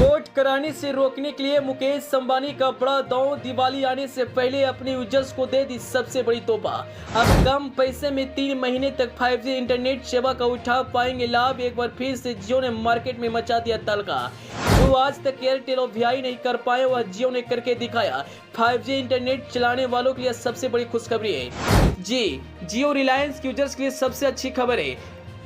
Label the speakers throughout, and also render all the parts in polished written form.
Speaker 1: Port कराने से रोकने के लिए मुकेश अंबानी का बड़ा दांव। दिवाली आने से पहले अपने यूजर्स को दे दी सबसे बड़ी तोहफा। अब कम पैसे में 3 महीने तक 5G इंटरनेट सेवा का उठा पाएंगे लाभ। एक बार फिर से जियो ने मार्केट में मचा दिया तहलका। जो आज तक एयरटेल और वी नहीं कर पाए वह जियो ने करके दिखाया। 5G इंटरनेट चलाने वालों के लिए सबसे बड़ी खुशखबरी है। जी, जियो रिलायंस यूजर्स के लिए सबसे अच्छी खबर है।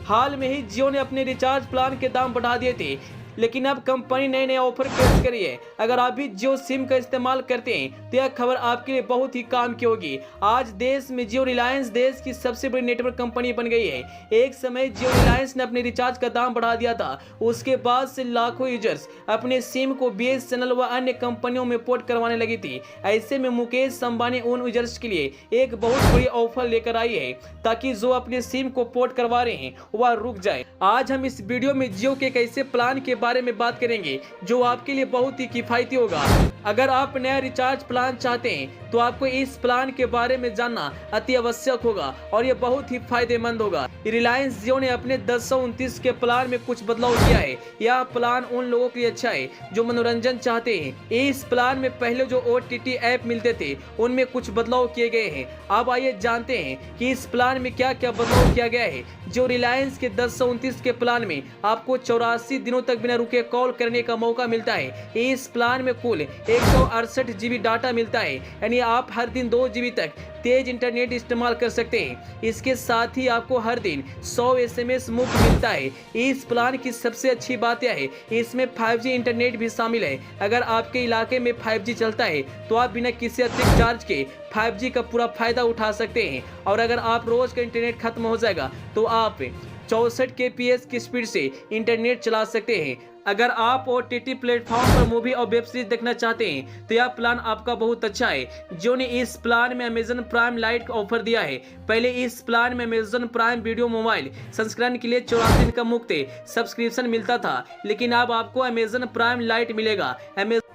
Speaker 1: हाल में ही जियो ने अपने रिचार्ज प्लान के दाम बढ़ा दिए थे, लेकिन अब कंपनी नए ऑफर पेश करी है। अगर आप भी जियो सिम का इस्तेमाल करते हैं तो यह खबर आपके लिए बहुत ही काम की होगी। आज देश में जियो रिलायंस देश की सबसे बड़ी नेटवर्क कंपनी बन गई है। एक समय जियो रिलायंस ने अपने रिचार्ज का दाम बढ़ा दिया था। उसके बाद से लाखों यूजर्स अपने सिम को BSNL व अन्य कंपनियों में पोर्ट करवाने लगी थी। ऐसे में मुकेश अंबानी उन यूजर्स के लिए एक बहुत बड़ी ऑफर लेकर आई है, ताकि जो अपने सिम को पोर्ट करवा रहे हैं वह रुक जाए। आज हम इस वीडियो में जियो के कैसे प्लान के बारे में बात करेंगे जो आपके लिए बहुत ही किफायती होगा। अगर आप नया रिचार्ज प्लान चाहते हैं तो आपको इस प्लान के बारे में जानना अति आवश्यक होगा और यह बहुत ही फायदेमंद होगा। रिलायंस जियो ने अपने 1029 के प्लान में कुछ बदलाव किया है। यह प्लान उन लोगों के लिए अच्छा है जो मनोरंजन चाहते हैं। इस प्लान में पहले जो OTT ऐप मिलते थे उनमें कुछ बदलाव किए गए हैं। अब आइए जानते हैं कि इस प्लान में क्या क्या बदलाव किया गया है। जो रिलायंस के 1029 के प्लान में आपको 84 दिनों तक बिना रुके कॉल करने का मौका मिलता है। इस प्लान में कुल 168 GB डाटा मिलता है, यानी आप हर दिन 2 GB तक तेज इंटरनेट इस्तेमाल कर सकते हैं। इसके साथ ही आपको हर दिन 100 SMS मुफ्त मिलता है। इस प्लान की सबसे अच्छी बात यह है इसमें 5G इंटरनेट भी शामिल है। अगर आपके इलाके में 5G चलता है तो आप बिना किसी अतिरिक्त चार्ज के 5G का पूरा फायदा उठा सकते हैं। और अगर आप रोज का इंटरनेट खत्म हो जाएगा तो आप 64 kbps की स्पीड से इंटरनेट चला सकते हैं। अगर आप OTT प्लेटफॉर्म पर मूवी और वेब सीरीज देखना चाहते हैं तो यह प्लान आपका बहुत अच्छा है। जियो ने इस प्लान में अमेजन प्राइम लाइट का ऑफर दिया है। पहले इस प्लान में अमेजन प्राइम वीडियो मोबाइल संस्करण के लिए 84 दिन का मुफ्त सब्सक्रिप्शन मिलता था, लेकिन अब आपको अमेजन प्राइम लाइट मिलेगा।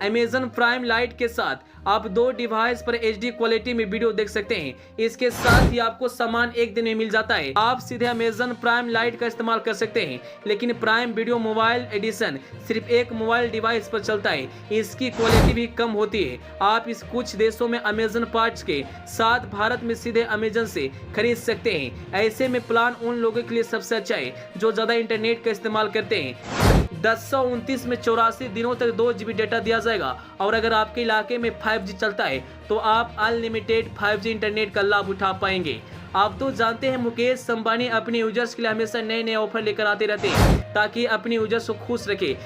Speaker 1: अमेजन प्राइम लाइट के साथ आप 2 डिवाइस पर HD क्वालिटी में वीडियो देख सकते हैं। इसके साथ ही आपको सामान एक दिन में मिल जाता है। आप सीधे अमेजन प्राइम लाइट का इस्तेमाल कर सकते हैं, लेकिन प्राइम वीडियो मोबाइल एडिशन सिर्फ एक मोबाइल डिवाइस पर चलता है। इसकी क्वालिटी भी कम होती है। आप इस कुछ देशों में अमेजन पार्ट्स के साथ भारत में सीधे अमेजन से खरीद सकते हैं। ऐसे में प्लान उन लोगों के लिए सबसे अच्छा है जो ज्यादा इंटरनेट का इस्तेमाल करते हैं। 1029 में 84 दिनों तक 2 GB डेटा दिया जाएगा और अगर आपके इलाके में 5G चलता है तो आप अनलिमिटेड 5G इंटरनेट का लाभ उठा पाएंगे। आप तो जानते हैं मुकेश अंबानी अपने यूजर्स के लिए हमेशा नए ऑफर लेकर आते रहते हैं ताकि अपने यूजर्स को खुश रखे।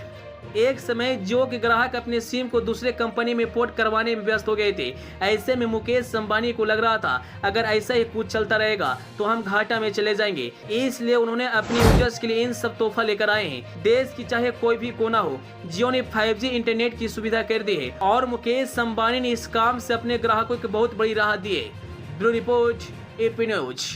Speaker 1: एक समय जियो के ग्राहक अपने सिम को दूसरे कंपनी में पोर्ट करवाने में व्यस्त हो गए थे। ऐसे में मुकेश अंबानी को लग रहा था अगर ऐसा ही कुछ चलता रहेगा तो हम घाटा में चले जाएंगे। इसलिए उन्होंने अपने यूजर्स के लिए इन सब तोहफा लेकर आए हैं। देश की चाहे कोई भी कोना हो, जियो ने 5G इंटरनेट की सुविधा कर दी है और मुकेश अंबानी ने इस काम से अपने ग्राहकों को बहुत बड़ी राहत दी है। Bureau report, AP news.